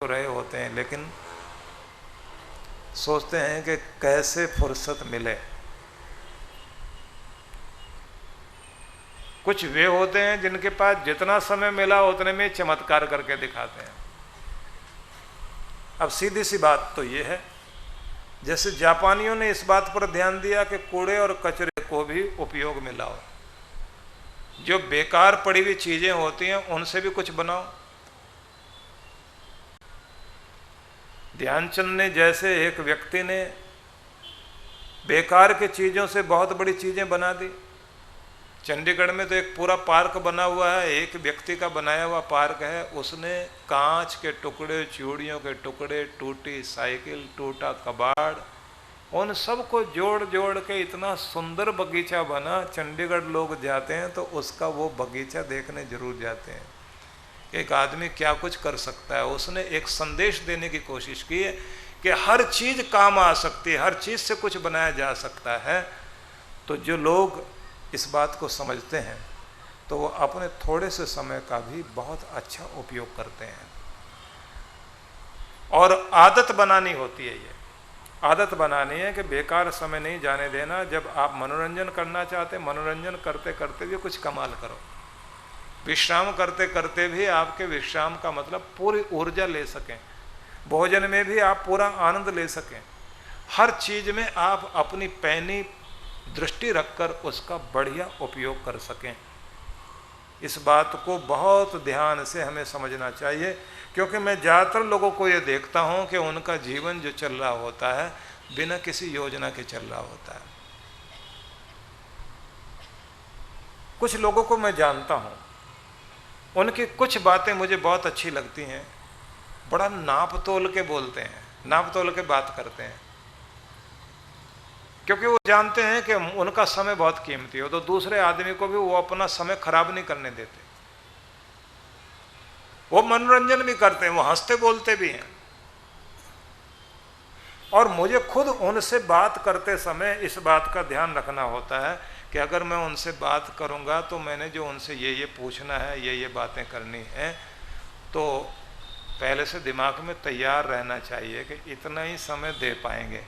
रहे होते हैं, लेकिन सोचते हैं कि कैसे फुर्सत मिले। कुछ वे होते हैं जिनके पास जितना समय मिला उतने में चमत्कार करके दिखाते हैं। अब सीधी सी बात तो ये है, जैसे जापानियों ने इस बात पर ध्यान दिया कि कूड़े और कचरे को भी उपयोग में लाओ, जो बेकार पड़ी हुई चीजें होती हैं उनसे भी कुछ बनाओ। ध्यानचंद ने जैसे एक व्यक्ति ने बेकार के चीज़ों से बहुत बड़ी चीज़ें बना दी। चंडीगढ़ में तो एक पूरा पार्क बना हुआ है, एक व्यक्ति का बनाया हुआ पार्क है। उसने कांच के टुकड़े, चूड़ियों के टुकड़े, टूटी साइकिल, टूटा कबाड़, उन सब को जोड़ जोड़ के इतना सुंदर बगीचा बना। चंडीगढ़ लोग जाते हैं तो उसका वो बगीचा देखने जरूर जाते हैं। एक आदमी क्या कुछ कर सकता है। उसने एक संदेश देने की कोशिश की है कि हर चीज़ काम आ सकती है, हर चीज़ से कुछ बनाया जा सकता है। तो जो लोग इस बात को समझते हैं तो वो अपने थोड़े से समय का भी बहुत अच्छा उपयोग करते हैं। और आदत बनानी होती है, ये आदत बनानी है कि बेकार समय नहीं जाने देना। जब आप मनोरंजन करना चाहते हैं, मनोरंजन करते करते भी कुछ कमाल करो। विश्राम करते करते भी आपके विश्राम का मतलब पूरी ऊर्जा ले सकें, भोजन में भी आप पूरा आनंद ले सकें, हर चीज़ में आप अपनी पैनी दृष्टि रखकर उसका बढ़िया उपयोग कर सकें। इस बात को बहुत ध्यान से हमें समझना चाहिए, क्योंकि मैं ज़्यादातर लोगों को ये देखता हूँ कि उनका जीवन जो चल रहा होता है बिना किसी योजना के चल रहा होता है। कुछ लोगों को मैं जानता हूँ, उनकी कुछ बातें मुझे बहुत अच्छी लगती हैं। बड़ा नाप तोल के बोलते हैं, नाप तोल के बात करते हैं, क्योंकि वो जानते हैं कि उनका समय बहुत कीमती है। तो दूसरे आदमी को भी वो अपना समय खराब नहीं करने देते। वो मनोरंजन भी करते हैं, वो हंसते बोलते भी हैं। और मुझे खुद उनसे बात करते समय इस बात का ध्यान रखना होता है कि अगर मैं उनसे बात करूंगा तो मैंने जो उनसे ये पूछना है, ये बातें करनी है, तो पहले से दिमाग में तैयार रहना चाहिए कि इतना ही समय दे पाएंगे।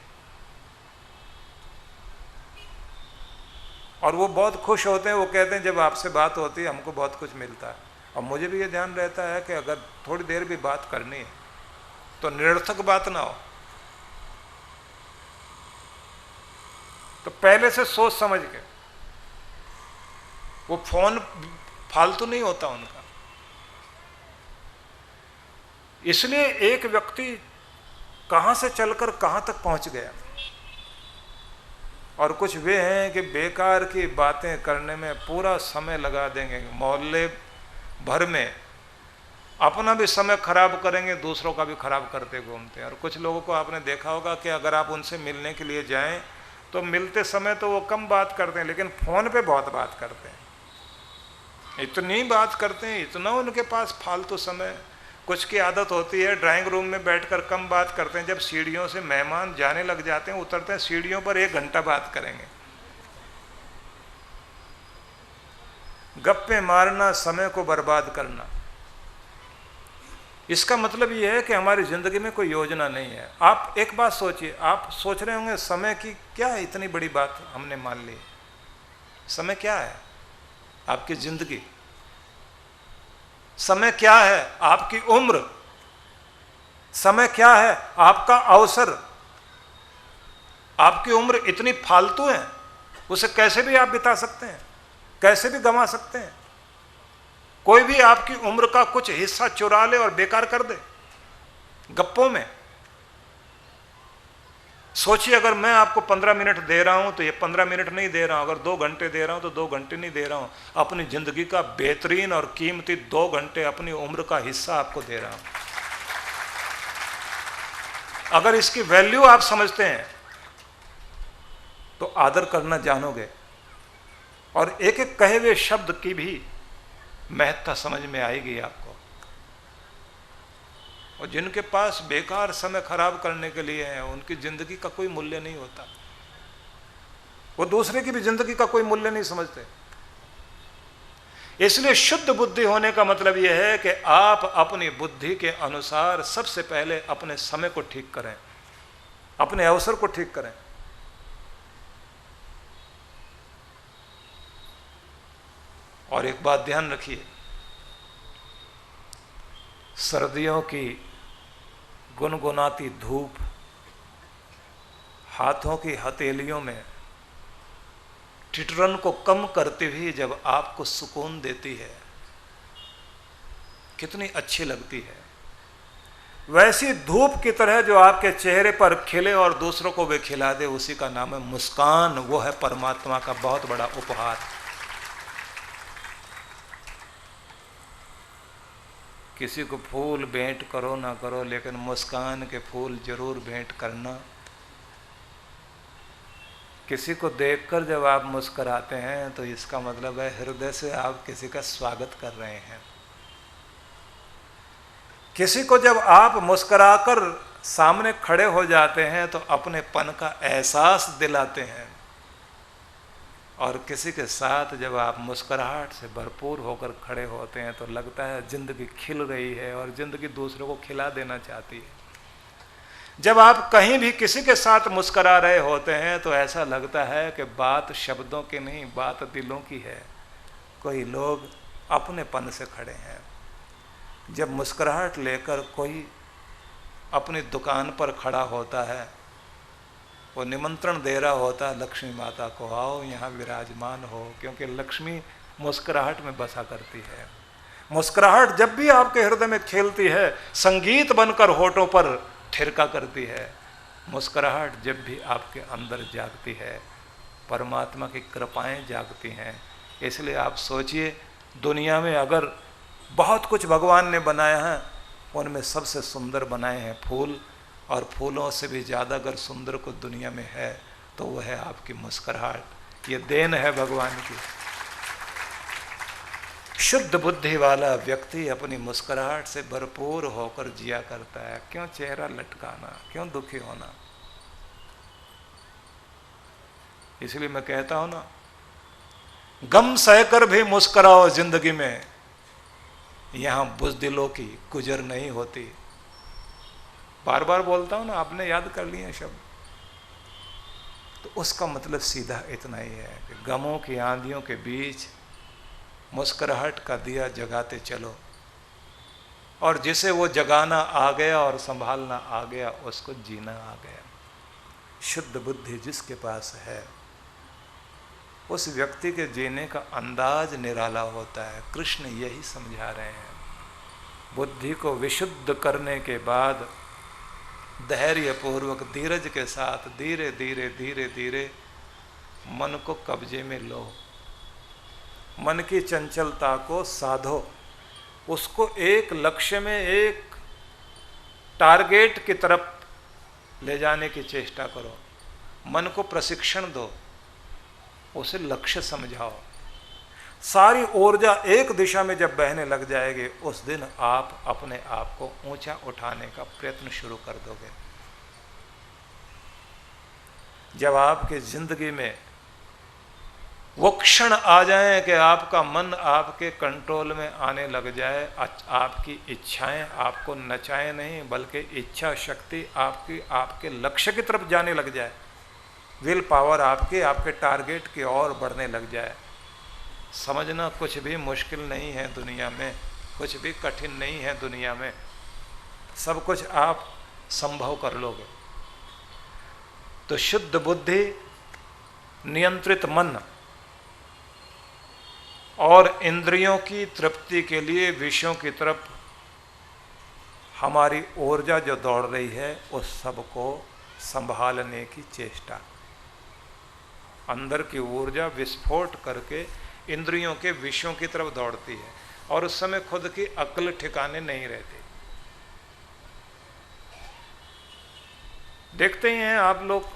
और वो बहुत खुश होते हैं, वो कहते हैं जब आपसे बात होती है हमको बहुत कुछ मिलता है। और मुझे भी ये ध्यान रहता है कि अगर थोड़ी देर भी बात करनी है तो निरर्थक बात ना हो, तो पहले से सोच समझ के। वो फोन फालतू नहीं होता उनका। इसलिए एक व्यक्ति कहां से चलकर कहां तक पहुंच गया। और कुछ वे हैं कि बेकार की बातें करने में पूरा समय लगा देंगे, मोहल्ले भर में अपना भी समय खराब करेंगे, दूसरों का भी खराब करते घूमते हैं। और कुछ लोगों को आपने देखा होगा कि अगर आप उनसे मिलने के लिए जाएं तो मिलते समय तो वो कम बात करते हैं, लेकिन फ़ोन पे बहुत बात करते हैं। इतनी बात करते हैं, इतना उनके पास फालतू समय। कुछ की आदत होती है ड्राइंग रूम में बैठकर कम बात करते हैं, जब सीढ़ियों से मेहमान जाने लग जाते हैं, उतरते हैं सीढ़ियों पर 1 घंटा बात करेंगे। गप्पे मारना, समय को बर्बाद करना, इसका मतलब यह है कि हमारी जिंदगी में कोई योजना नहीं है। आप एक बात सोचिए, आप सोच रहे होंगे समय की क्या है इतनी बड़ी बात हमने मान ली। समय क्या है? आपकी जिंदगी। समय क्या है? आपकी उम्र। समय क्या है? आपका अवसर। आपकी उम्र इतनी फालतू है, उसे कैसे भी आप बिता सकते हैं, कैसे भी गंवा सकते हैं। कोई भी आपकी उम्र का कुछ हिस्सा चुरा ले और बेकार कर दे गप्पों में। सोचिए, अगर मैं आपको 15 मिनट दे रहा हूं तो ये 15 मिनट नहीं दे रहा हूं, अगर 2 घंटे दे रहा हूं तो 2 घंटे नहीं दे रहा हूं। अपनी जिंदगी का बेहतरीन और कीमती 2 घंटे अपनी उम्र का हिस्सा आपको दे रहा हूं। अगर इसकी वैल्यू आप समझते हैं तो आदर करना जानोगे, और एक एक कहे हुए शब्द की भी महत्ता समझ में आएगी आपको। और जिनके पास बेकार समय खराब करने के लिए है, उनकी जिंदगी का कोई मूल्य नहीं होता। वो दूसरे की भी जिंदगी का कोई मूल्य नहीं समझते। इसलिए शुद्ध बुद्धि होने का मतलब यह है कि आप अपनी बुद्धि के अनुसार सबसे पहले अपने समय को ठीक करें, अपने अवसर को ठीक करें। और एक बात ध्यान रखिए, सर्दियों की गुनगुनाती धूप हाथों की हथेलियों में ठिठुरन को कम करते हुए जब आपको सुकून देती है, कितनी अच्छी लगती है। वैसी धूप की तरह जो आपके चेहरे पर खिले और दूसरों को भी खिला दे, उसी का नाम है मुस्कान। वो है परमात्मा का बहुत बड़ा उपहार। किसी को फूल भेंट करो ना करो, लेकिन मुस्कान के फूल जरूर भेंट करना। किसी को देखकर जब आप मुस्कुराते हैं तो इसका मतलब है हृदय से आप किसी का स्वागत कर रहे हैं। किसी को जब आप मुस्कुराकर सामने खड़े हो जाते हैं तो अपनेपन का एहसास दिलाते हैं। और किसी के साथ जब आप मुस्कुराहट से भरपूर होकर खड़े होते हैं तो लगता है जिंदगी खिल रही है और जिंदगी दूसरों को खिला देना चाहती है। जब आप कहीं भी किसी के साथ मुस्कुरा रहे होते हैं तो ऐसा लगता है कि बात शब्दों की नहीं, बात दिलों की है। कोई लोग अपनेपन से खड़े हैं। जब मुस्कुराहट लेकर कोई अपनी दुकान पर खड़ा होता है, वो निमंत्रण दे रहा होता है लक्ष्मी माता को, आओ यहाँ विराजमान हो, क्योंकि लक्ष्मी मुस्कुराहट में बसा करती है। मुस्कुराहट जब भी आपके हृदय में खेलती है, संगीत बनकर होठों पर ठिरका करती है। मुस्कुराहट जब भी आपके अंदर जागती है, परमात्मा की कृपाएं जागती हैं। इसलिए आप सोचिए, दुनिया में अगर बहुत कुछ भगवान ने बनाया है, उनमें सबसे सुंदर बनाए हैं फूल, और फूलों से भी ज़्यादा अगर सुंदर को दुनिया में है तो वह है आपकी मुस्कुराहट। ये देन है भगवान की। शुद्ध बुद्धि वाला व्यक्ति अपनी मुस्कुराहट से भरपूर होकर जिया करता है। क्यों चेहरा लटकाना, क्यों दुखी होना। इसलिए मैं कहता हूं ना, गम सहकर भी मुस्कुराओ जिंदगी में, यहां बुज़दिलों की गुजर नहीं होती। बार बार बोलता हूं ना, आपने याद कर लिए शब्द। तो उसका मतलब सीधा इतना ही है कि गमों की आंधियों के बीच मुस्कुराहट का दिया जगाते चलो, और जिसे वो जगाना आ गया और संभालना आ गया, उसको जीना आ गया। शुद्ध बुद्धि जिसके पास है, उस व्यक्ति के जीने का अंदाज निराला होता है। कृष्ण यही समझा रहे हैं। बुद्धि को विशुद्ध करने के बाद धैर्य पूर्वक धीरज के साथ धीरे धीरे धीरे धीरे मन को कब्जे में लो, मन की चंचलता को साधो, उसको एक लक्ष्य में, एक टारगेट की तरफ ले जाने की चेष्टा करो। मन को प्रशिक्षण दो, उसे लक्ष्य समझाओ। सारी ऊर्जा एक दिशा में जब बहने लग जाएगी, उस दिन आप अपने आप को ऊंचा उठाने का प्रयत्न शुरू कर दोगे। जब आपकी जिंदगी में वो क्षण आ जाए कि आपका मन आपके कंट्रोल में आने लग जाए, आपकी इच्छाएं आपको नचाएं नहीं, बल्कि इच्छा शक्ति आपकी आपके लक्ष्य की तरफ जाने लग जाए, विल पावर आपके टारगेट की ओर बढ़ने लग जाए, समझना कुछ भी मुश्किल नहीं है दुनिया में, कुछ भी कठिन नहीं है दुनिया में, सब कुछ आप संभव कर लोगे। तो शुद्ध बुद्धि, नियंत्रित मन और इंद्रियों की तृप्ति के लिए विषयों की तरफ हमारी ऊर्जा जो दौड़ रही है, उस सब को संभालने की चेष्टा। अंदर की ऊर्जा विस्फोट करके इंद्रियों के विषयों की तरफ दौड़ती है, और उस समय खुद की अक्ल ठिकाने नहीं रहती। देखते ही हैं आप लोग,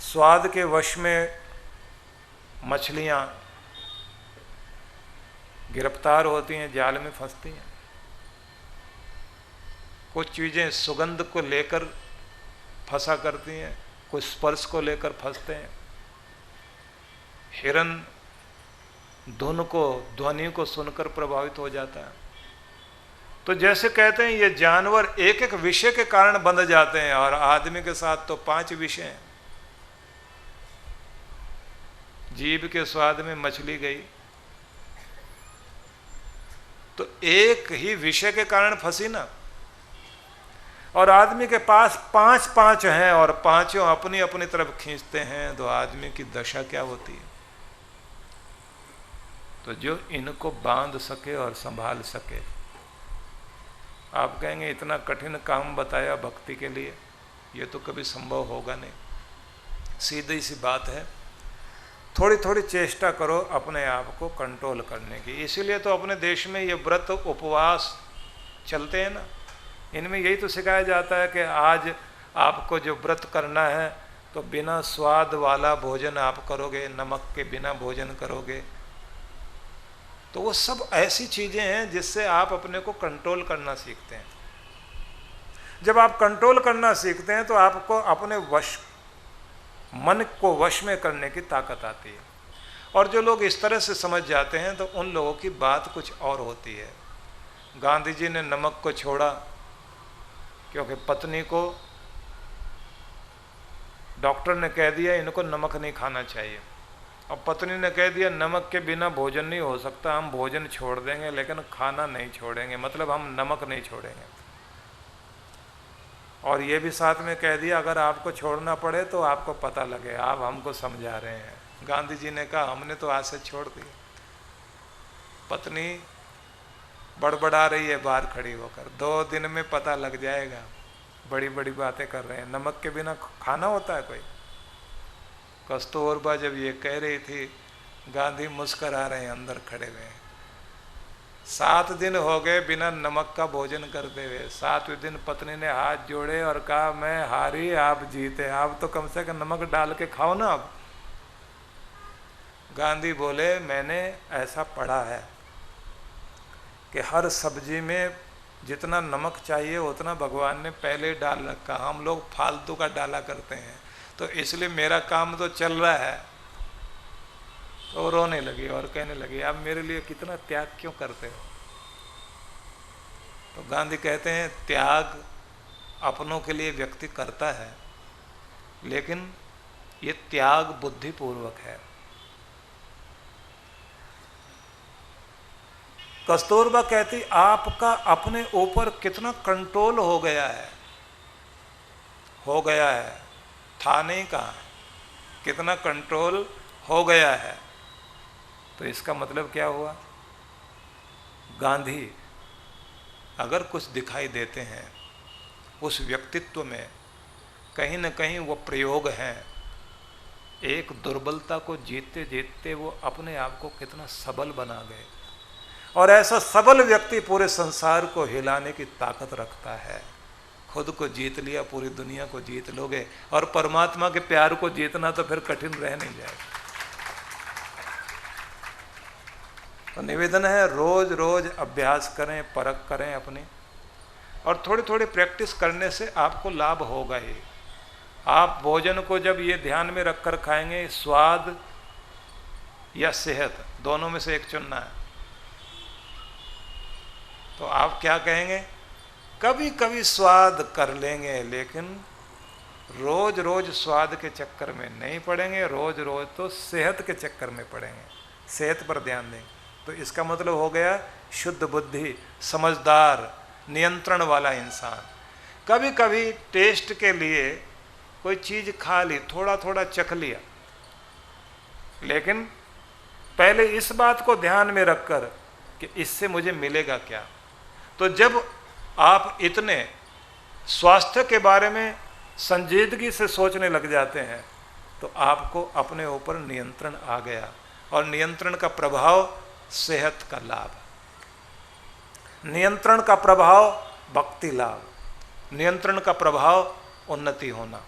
स्वाद के वश में मछलियां गिरफ्तार होती हैं, जाल में फंसती हैं। कुछ चीज़ें सुगंध को लेकर फंसा करती हैं, कुछ स्पर्श को लेकर फंसते हैं। हिरन धुन को, ध्वनि को सुनकर प्रभावित हो जाता है। तो जैसे कहते हैं ये जानवर एक एक विषय के कारण बंध जाते हैं, और आदमी के साथ तो 5 विषय हैं। जीभ के स्वाद में मछली गई, तो एक ही विषय के कारण फंसी ना। और आदमी के पास 5 हैं और पांचों अपनी अपनी तरफ खींचते हैं, तो आदमी की दशा क्या होती है। तो जो इनको बांध सके और संभाल सके, आप कहेंगे इतना कठिन काम बताया भक्ति के लिए, ये तो कभी संभव होगा नहीं। सीधी सी बात है, थोड़ी थोड़ी चेष्टा करो अपने आप को कंट्रोल करने की। इसीलिए तो अपने देश में ये व्रत उपवास चलते हैं ना, इनमें यही तो सिखाया जाता है कि आज आपको जो व्रत करना है तो बिना स्वाद वाला भोजन आप करोगे, नमक के बिना भोजन करोगे। तो वो सब ऐसी चीज़ें हैं जिससे आप अपने को कंट्रोल करना सीखते हैं। जब आप कंट्रोल करना सीखते हैं तो आपको अपने मन को वश में करने की ताकत आती है। और जो लोग इस तरह से समझ जाते हैं तो उन लोगों की बात कुछ और होती है। गांधी जी ने नमक को छोड़ा क्योंकि पत्नी को डॉक्टर ने कह दिया इनको नमक नहीं खाना चाहिए, और पत्नी ने कह दिया नमक के बिना भोजन नहीं हो सकता, हम भोजन छोड़ देंगे लेकिन खाना नहीं छोड़ेंगे, मतलब हम नमक नहीं छोड़ेंगे। और ये भी साथ में कह दिया अगर आपको छोड़ना पड़े तो आपको पता लगे, आप हमको समझा रहे हैं। गांधी जी ने कहा हमने तो आज से छोड़ दिया। पत्नी बड़बड़ा रही है बाहर खड़ी होकर, 2 दिन में पता लग जाएगा, बड़ी बड़ी बातें कर रहे हैं, नमक के बिना खाना होता है कोई। कस्तूरबा जब ये कह रही थी, गांधी मुस्करा रहे हैं अंदर खड़े हुए। 7 दिन हो गए बिना नमक का भोजन करते हुए। 7वें दिन पत्नी ने हाथ जोड़े और कहा मैं हारी आप जीते, आप तो कम से कम नमक डाल के खाओ ना। अब गांधी बोले मैंने ऐसा पढ़ा है कि हर सब्जी में जितना नमक चाहिए उतना भगवान ने पहले डाल रखा, हम लोग फालतू का डाला करते हैं, तो इसलिए मेरा काम तो चल रहा है। तो रोने लगी और कहने लगी आप मेरे लिए कितना त्याग क्यों करते हो। तो गांधी कहते हैं त्याग अपनों के लिए व्यक्ति करता है, लेकिन ये त्याग बुद्धिपूर्वक है। कस्तूरबा कहती आपका अपने ऊपर कितना कंट्रोल हो गया है, था नहीं कहा, कितना कंट्रोल हो गया है। तो इसका मतलब क्या हुआ, गांधी अगर कुछ दिखाई देते हैं उस व्यक्तित्व में कहीं न कहीं वो प्रयोग हैं। एक दुर्बलता को जीतते जीतते वो अपने आप को कितना सबल बना गए, और ऐसा सबल व्यक्ति पूरे संसार को हिलाने की ताकत रखता है। खुद को जीत लिया पूरी दुनिया को जीत लोगे, और परमात्मा के प्यार को जीतना तो फिर कठिन रह नहीं जाएगा। तो निवेदन है रोज रोज अभ्यास करें, परख करें अपनी, और थोड़ी थोड़ी प्रैक्टिस करने से आपको लाभ होगा ही। आप भोजन को जब ये ध्यान में रखकर खाएंगे, स्वाद या सेहत दोनों में से एक चुनना है, तो आप क्या कहेंगे, कभी कभी स्वाद कर लेंगे लेकिन रोज रोज स्वाद के चक्कर में नहीं पड़ेंगे, रोज रोज तो सेहत के चक्कर में पड़ेंगे, सेहत पर ध्यान देंगे। तो इसका मतलब हो गया शुद्ध बुद्धि, समझदार, नियंत्रण वाला इंसान। कभी कभी टेस्ट के लिए कोई चीज़ खा ली, थोड़ा थोड़ा चख लिया, लेकिन पहले इस बात को ध्यान में रखकर कि इससे मुझे मिलेगा क्या। तो जब आप इतने स्वास्थ्य के बारे में संजीदगी से सोचने लग जाते हैं तो आपको अपने ऊपर नियंत्रण आ गया, और नियंत्रण का प्रभाव सेहत का लाभ, नियंत्रण का प्रभाव भक्ति लाभ, नियंत्रण का प्रभाव उन्नति होना।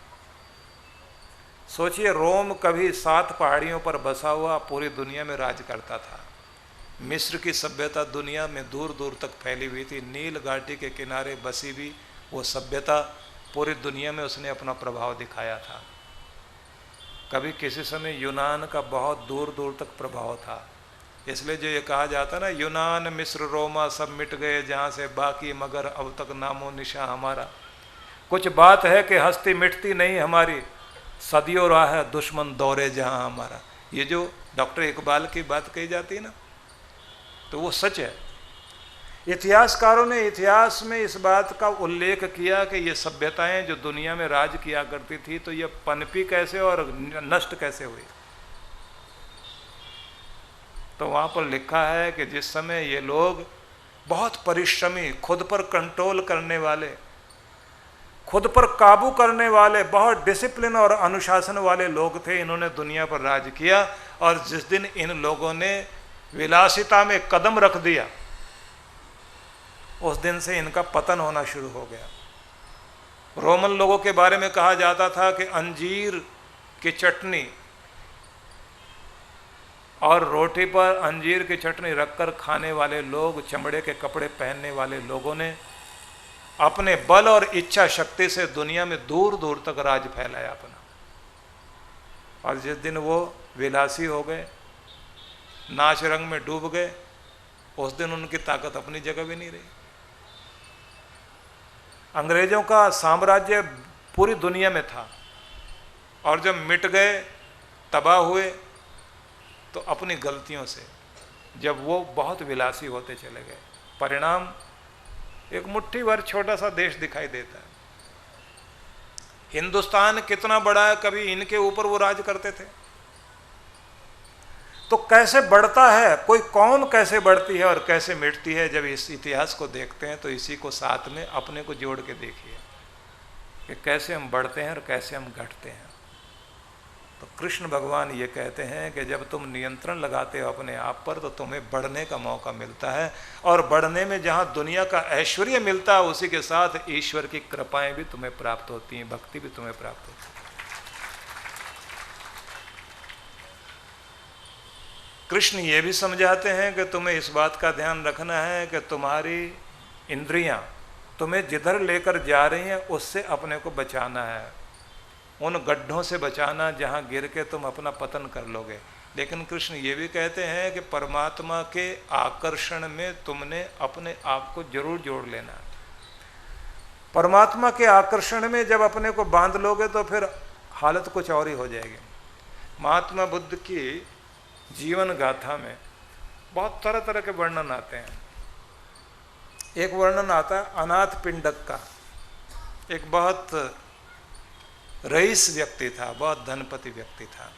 सोचिए रोम कभी 7 पहाड़ियों पर बसा हुआ पूरी दुनिया में राज करता था। मिस्र की सभ्यता दुनिया में दूर दूर तक फैली हुई थी, नील घाटी के किनारे बसी हुई वो सभ्यता पूरी दुनिया में उसने अपना प्रभाव दिखाया था। कभी किसी समय यूनान का बहुत दूर दूर तक प्रभाव था, इसलिए जो ये कहा जाता ना, यूनान मिस्र रोमा सब मिट गए जहाँ से, बाकी मगर अब तक नामो निशा हमारा। कुछ बात है कि हस्ती मिटती नहीं हमारी, सदियों राह है दुश्मन दौरे जहाँ हमारा। ये जो डॉक्टर इकबाल की बात कही जाती है ना, तो वो सच है। इतिहासकारों ने इतिहास में इस बात का उल्लेख किया कि ये सभ्यताएं जो दुनिया में राज किया करती थी, तो ये पनपी कैसे और नष्ट कैसे हुई। तो वहाँ पर लिखा है कि जिस समय ये लोग बहुत परिश्रमी, खुद पर कंट्रोल करने वाले, खुद पर काबू करने वाले, बहुत डिसिप्लिन और अनुशासन वाले लोग थे, इन्होंने दुनिया पर राज किया। और जिस दिन इन लोगों ने विलासिता में कदम रख दिया, उस दिन से इनका पतन होना शुरू हो गया। रोमन लोगों के बारे में कहा जाता था कि अंजीर की चटनी और रोटी पर अंजीर की चटनी रखकर खाने वाले लोग, चमड़े के कपड़े पहनने वाले लोगों ने अपने बल और इच्छा शक्ति से दुनिया में दूर दूर तक राज फैलाया अपना। और जिस दिन वो विलासी हो गए, नाच रंग में डूब गए, उस दिन उनकी ताकत अपनी जगह भी नहीं रही। अंग्रेजों का साम्राज्य पूरी दुनिया में था, और जब मिट गए, तबाह हुए, तो अपनी गलतियों से, जब वो बहुत विलासी होते चले गए, परिणाम एक मुट्ठी भर छोटा सा देश दिखाई देता है। हिंदुस्तान कितना बड़ा है, कभी इनके ऊपर वो राज करते थे। तो कैसे बढ़ता है, कोई कौन कैसे बढ़ती है और कैसे मिटती है, जब इस इतिहास को देखते हैं तो इसी को साथ में अपने को जोड़ के देखिए कि कैसे हम बढ़ते हैं और कैसे हम घटते हैं। तो कृष्ण भगवान ये कहते हैं कि जब तुम नियंत्रण लगाते हो अपने आप पर, तो तुम्हें बढ़ने का मौका मिलता है। और बढ़ने में जहाँ दुनिया का ऐश्वर्य मिलता है, उसी के साथ ईश्वर की कृपाएं भी तुम्हें प्राप्त होती हैं, भक्ति भी तुम्हें प्राप्त होती है। कृष्ण ये भी समझाते हैं कि तुम्हें इस बात का ध्यान रखना है कि तुम्हारी इंद्रियां तुम्हें जिधर लेकर जा रही हैं, उससे अपने को बचाना है, उन गड्ढों से बचाना जहां गिर के तुम अपना पतन कर लोगे। लेकिन कृष्ण ये भी कहते हैं कि परमात्मा के आकर्षण में तुमने अपने आप को जरूर जोड़ लेना। परमात्मा के आकर्षण में जब अपने को बांध लोगे तो फिर हालत कुछ और ही हो जाएगी। महात्मा बुद्ध की जीवन गाथा में बहुत तरह तरह के वर्णन आते हैं। एक वर्णन आता है अनाथ पिंडक का। एक बहुत रईस व्यक्ति था, बहुत धनपति व्यक्ति था,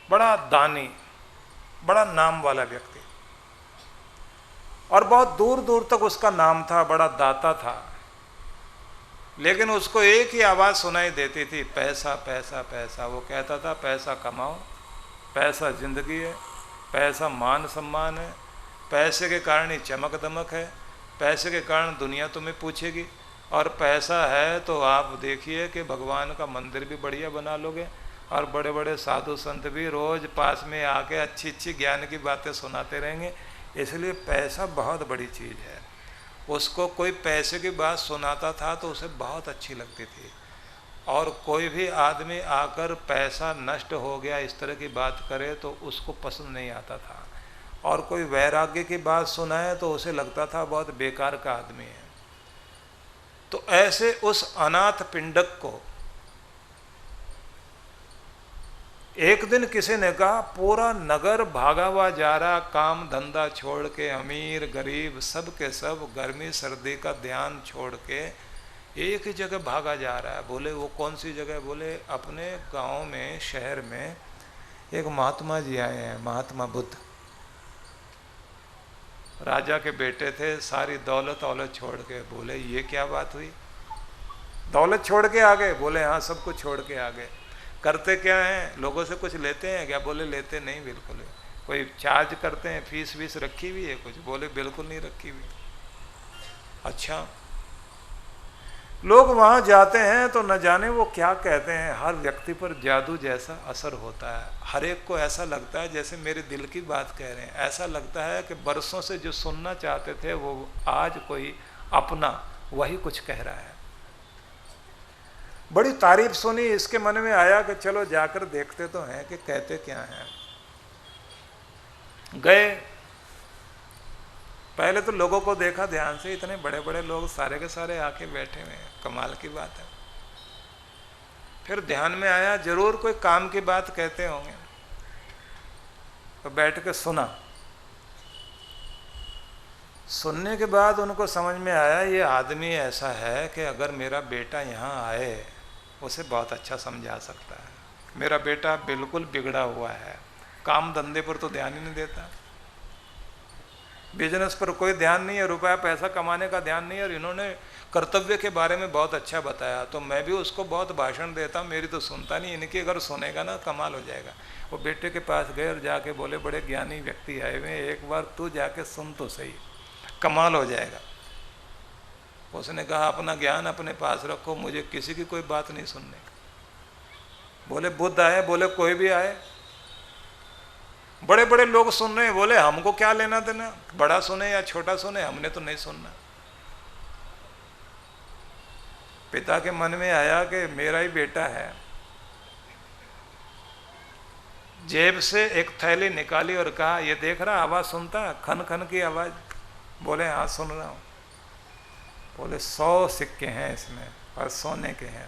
बड़ा दानी, बड़ा नाम वाला व्यक्ति, और बहुत दूर दूर तक उसका नाम था, बड़ा दाता था। लेकिन उसको एक ही आवाज़ सुनाई देती थी, पैसा पैसा पैसा। वो कहता था पैसा कमाओ, पैसा जिंदगी है, पैसा मान सम्मान है, पैसे के कारण ही चमक दमक है, पैसे के कारण दुनिया तुम्हें पूछेगी, और पैसा है तो आप देखिए कि भगवान का मंदिर भी बढ़िया बना लोगे, और बड़े बड़े साधु संत भी रोज़ पास में आके अच्छी अच्छी ज्ञान की बातें सुनाते रहेंगे। इसलिए पैसा बहुत बड़ी चीज़ है। उसको कोई पैसे की बात सुनाता था तो उसे बहुत अच्छी लगती थी, और कोई भी आदमी आकर पैसा नष्ट हो गया इस तरह की बात करे तो उसको पसंद नहीं आता था, और कोई वैराग्य की बात सुनाए तो उसे लगता था बहुत बेकार का आदमी है। तो ऐसे उस अनाथ पिंडक को एक दिन किसी ने कहा, पूरा नगर भागा हुआ जा रहा, काम धंधा छोड़ के, अमीर गरीब सब के सब गर्मी सर्दी का ध्यान छोड़ के एक ही जगह भागा जा रहा है। बोले वो कौन सी जगह? बोले अपने गांव में, शहर में एक महात्मा जी आए हैं, महात्मा बुद्ध। राजा के बेटे थे, सारी दौलत औलत छोड़ के। बोले ये क्या बात हुई, दौलत छोड़ के आ गए? बोले हाँ, सब कुछ छोड़ के आ गए। करते क्या हैं, लोगों से कुछ लेते हैं क्या? बोले लेते नहीं, बिल्कुल। कोई चार्ज करते हैं, फीस वीस रखी हुई है कुछ? बोले बिल्कुल नहीं रखी हुई। अच्छा, लोग वहाँ जाते हैं तो न जाने वो क्या कहते हैं, हर व्यक्ति पर जादू जैसा असर होता है। हर एक को ऐसा लगता है जैसे मेरे दिल की बात कह रहे हैं। ऐसा लगता है कि बरसों से जो सुनना चाहते थे वो आज कोई अपना वही कुछ कह रहा है। बड़ी तारीफ सुनी, इसके मन में आया कि चलो जाकर देखते तो हैं कि कहते क्या हैं। गए, पहले तो लोगों को देखा ध्यान से, इतने बड़े बड़े लोग सारे के सारे आके बैठे हुए हैं, कमाल की बात है। फिर ध्यान में आया जरूर कोई काम की बात कहते होंगे, तो बैठ के सुना। सुनने के बाद उनको समझ में आया ये आदमी ऐसा है कि अगर मेरा बेटा यहाँ आए उसे बहुत अच्छा समझा सकता है। मेरा बेटा बिल्कुल बिगड़ा हुआ है, काम धंधे पर तो ध्यान ही नहीं देता, बिजनेस पर कोई ध्यान नहीं है, रुपया पैसा कमाने का ध्यान नहीं है, और इन्होंने कर्तव्य के बारे में बहुत अच्छा बताया, तो मैं भी उसको बहुत भाषण देता हूँ, मेरी तो सुनता नहीं, इनकी अगर सुनेगा ना कमाल हो जाएगा। वो बेटे के पास गए और जाके बोले बड़े ज्ञानी व्यक्ति आए हुए, एक बार तू जाके सुन तो सही, कमाल हो जाएगा। उसने कहा अपना ज्ञान अपने पास रखो, मुझे किसी की कोई बात नहीं सुनने। बोले बुद्ध आए, बोले कोई भी आए, बड़े बड़े लोग सुन रहे हैं, बोले हमको क्या लेना देना, बड़ा सुने या छोटा सुने, हमने तो नहीं सुनना। पिता के मन में आया कि मेरा ही बेटा है, जेब से एक थैली निकाली और कहा ये देख रहा आवाज सुनता, खन खन की आवाज। बोले हाँ सुन रहा हूँ। बोले 100 सिक्के हैं इसमें और सोने के हैं।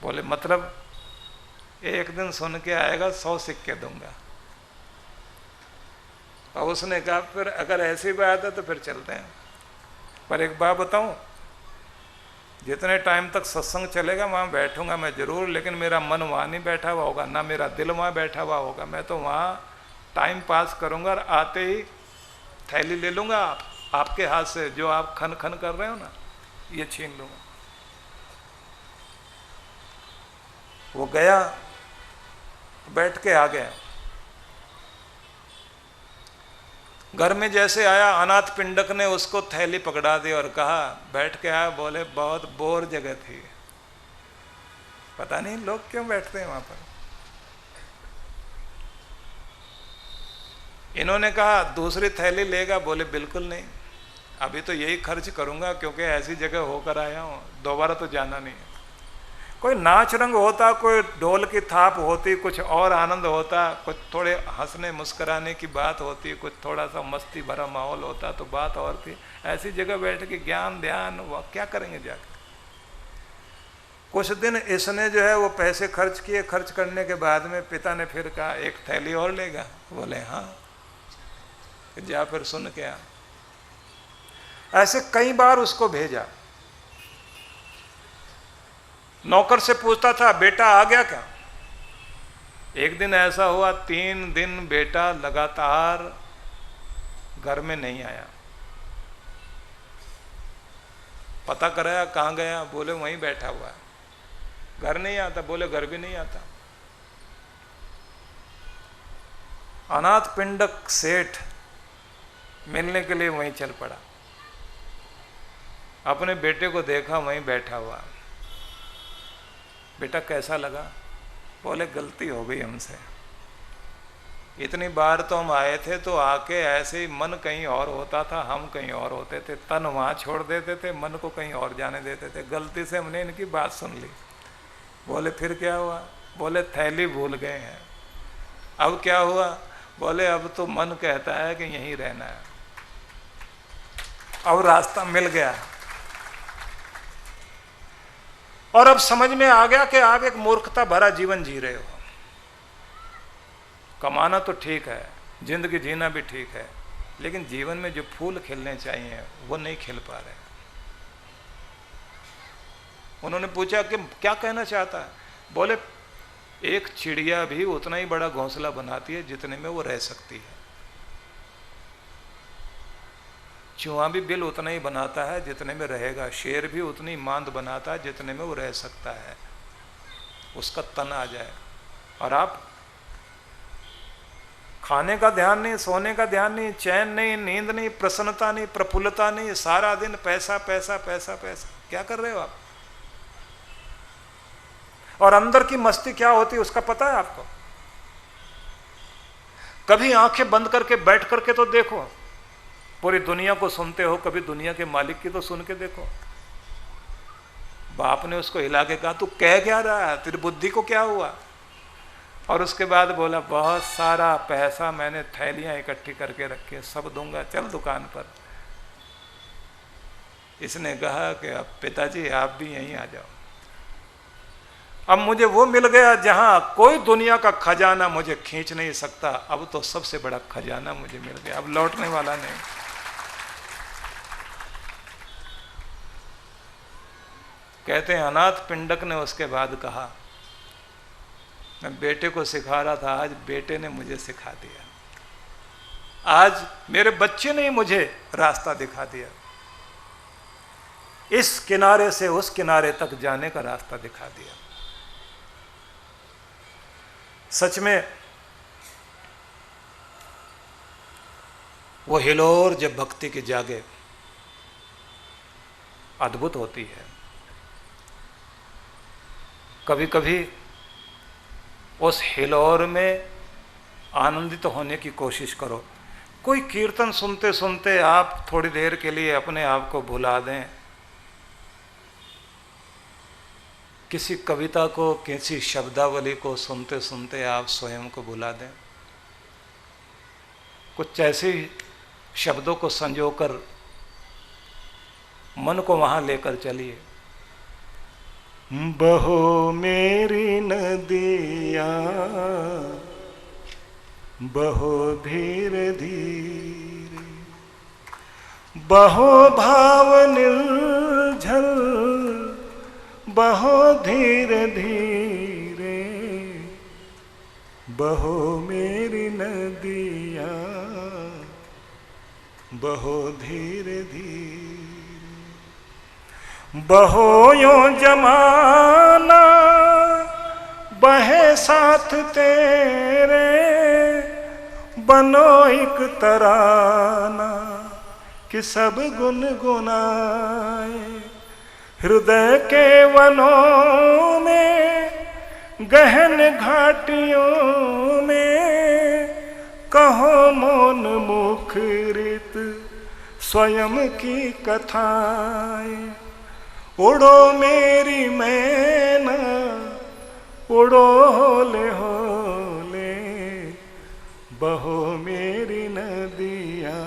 बोले मतलब एक दिन सुन के आएगा 100 सिक्के दूंगा। और उसने कहा फिर अगर ऐसी बात है तो फिर चलते हैं, पर एक बात बताऊं, जितने टाइम तक सत्संग चलेगा वहाँ बैठूंगा मैं जरूर, लेकिन मेरा मन वहाँ नहीं बैठा हुआ होगा, ना मेरा दिल वहाँ बैठा हुआ होगा, मैं तो वहाँ टाइम पास करूंगा और आते ही थैली ले लूँगा आपके हाथ से, जो आप खन खन कर रहे हो ना ये छीन लूँगा। वो गया, बैठ के आ गया। घर में जैसे आया अनाथ पिंडक ने उसको थैली पकड़ा दी और कहा बैठ के आया। बोले बहुत बोर जगह थी, पता नहीं लोग क्यों बैठते हैं वहां पर। इन्होंने कहा दूसरी थैली लेगा? बोले बिल्कुल नहीं, अभी तो यही खर्च करूंगा क्योंकि ऐसी जगह होकर आया हूं, दोबारा तो जाना नहीं है। कोई नाच रंग होता, कोई ढोल की थाप होती, कुछ और आनंद होता, कुछ थोड़े हंसने मुस्कुराने की बात होती, कुछ थोड़ा सा मस्ती भरा माहौल होता तो बात और थी। ऐसी जगह बैठ के ज्ञान ध्यान वह क्या करेंगे जाकर। कुछ दिन इसने जो है वो पैसे खर्च किए, खर्च करने के बाद में पिता ने फिर कहा एक थैली और लेगा? बोले हाँ, जा फिर सुन के आ। ऐसे कई बार उसको भेजा। नौकर से पूछता था बेटा आ गया क्या? एक दिन ऐसा हुआ 3 दिन बेटा लगातार घर में नहीं आया। पता कराया कहाँ गया? बोले वहीं बैठा हुआ है, घर नहीं आता। बोले घर भी नहीं आता। अनाथ पिंडक सेठ मिलने के लिए वहीं चल पड़ा। अपने बेटे को देखा वहीं बैठा हुआ। बेटा कैसा लगा? बोले गलती हो गई हमसे, इतनी बार तो हम आए थे तो आके ऐसे ही मन कहीं और होता था, हम कहीं और होते थे, तन वहाँ छोड़ देते थे, मन को कहीं और जाने देते थे, गलती से हमने इनकी बात सुन ली। बोले फिर क्या हुआ? बोले थैली भूल गए हैं। अब क्या हुआ? बोले अब तो मन कहता है कि यहीं रहना है। अब रास्ता मिल गया और अब समझ में आ गया कि आप एक मूर्खता भरा जीवन जी रहे हो। कमाना तो ठीक है, जिंदगी जीना भी ठीक है, लेकिन जीवन में जो फूल खिलने चाहिए वो नहीं खिल पा रहे। उन्होंने पूछा कि क्या कहना चाहता है? बोले एक चिड़िया भी उतना ही बड़ा घोंसला बनाती है जितने में वो रह सकती है। चूहा भी बिल उतना ही बनाता है जितने में रहेगा। शेर भी उतनी मांद बनाता है जितने में वो रह सकता है, उसका तन आ जाए। और आप खाने का ध्यान नहीं, सोने का ध्यान नहीं, चैन नहीं, नींद नहीं, प्रसन्नता नहीं, प्रफुल्लता नहीं, सारा दिन पैसा पैसा पैसा पैसा। क्या कर रहे हो आप? और अंदर की मस्ती क्या होती है उसका पता है आपको? कभी आंखें बंद करके बैठ करके तो देखो, पूरी दुनिया को सुनते हो, कभी दुनिया के मालिक की तो सुन के देखो। बाप ने उसको हिला के कहा तू कह क्या रहा है, तेरी बुद्धि को क्या हुआ? और उसके बाद बोला बहुत सारा पैसा मैंने थैलियां इकट्ठी करके रखी है, सब दूंगा, चल दुकान पर। इसने कहा कि अब पिताजी आप भी यहीं आ जाओ, अब मुझे वो मिल गया जहां कोई दुनिया का खजाना मुझे खींच नहीं सकता, अब तो सबसे बड़ा खजाना मुझे मिल गया, अब लौटने वाला नहीं। कहते हैं अनाथ पिंडक ने उसके बाद कहा, मैं बेटे को सिखा रहा था, आज बेटे ने मुझे सिखा दिया, आज मेरे बच्चे ने मुझे रास्ता दिखा दिया, इस किनारे से उस किनारे तक जाने का रास्ता दिखा दिया। सच में वो हिलोर जब भक्ति की जागे अद्भुत होती है। कभी कभी उस हिलोर में आनंदित होने की कोशिश करो। कोई कीर्तन सुनते सुनते आप थोड़ी देर के लिए अपने आप को भुला दें, किसी कविता को, किसी शब्दावली को सुनते सुनते आप स्वयं को भुला दें। कुछ ऐसे शब्दों को संजोकर मन को वहां लेकर चलिए। बहो मेरी नदिया बहो धीरे धीरे, बहो भाव निर्झल बहो धीरे धीरे, बहो मेरी नदिया बहो धीरे धीरे, बहो यो जमाना बहे साथ तेरे, बनो एक तराना कि सब गुनगुनाए। हृदय के वनों में गहन घाटियों में, कहो मौन मुखरित स्वयं की कथाएं। उड़ो मेरी मैना उड़ो होले होले, बहो मेरी नदिया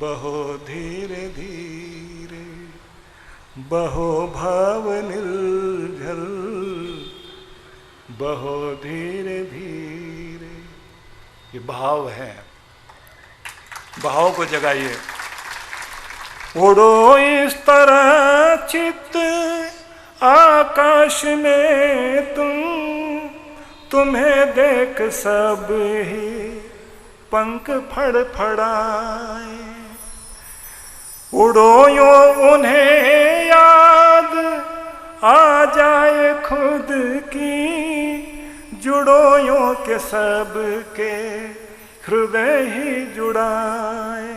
बहो धीरे धीरे, बहो भाव निर्झल बहो धीरे धीरे। ये भाव है, भाव को जगाइए। उड़ो इस तरह चित आकाश में तुम्हें देख सब ही पंख फड़फड़ाए। उड़ो यो उन्हें याद आ जाए खुद की, जुड़ो यो के सब के हृदय ही जुड़ाए।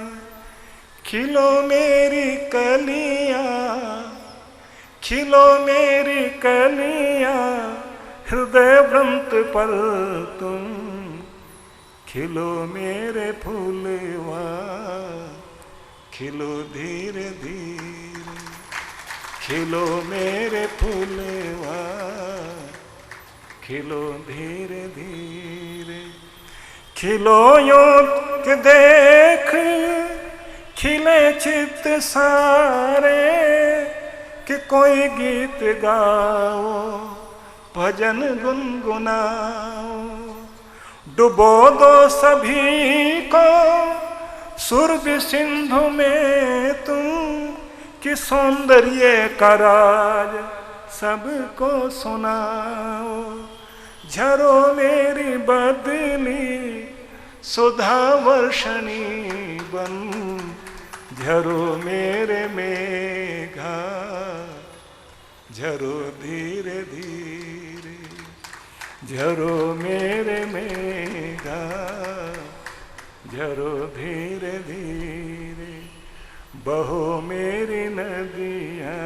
खिलो मेरी कलियां खिलो मेरी कलियां, हृदय व्रंत पर तुम खिलो मेरे फूलवा, खिलो धीरे धीरे, खिलो मेरे फूलवा, खिलो धीरे धीरे। खिलो यो के देख खिले चित्त सारे, कि कोई गीत गाओ भजन गुनगुनाओ। डुबो दो सभी को सुरभि सिंधु में तुम, कि सौंदर्य का राज सबको सुनाओ। झरो मेरी बदली सुधा वर्षणी बन, झरो मेरे मेघा झरो धीरे धीरे, झरो मेरे मेघा झरो धीरे धीरे। बहो मेरी नदियाँ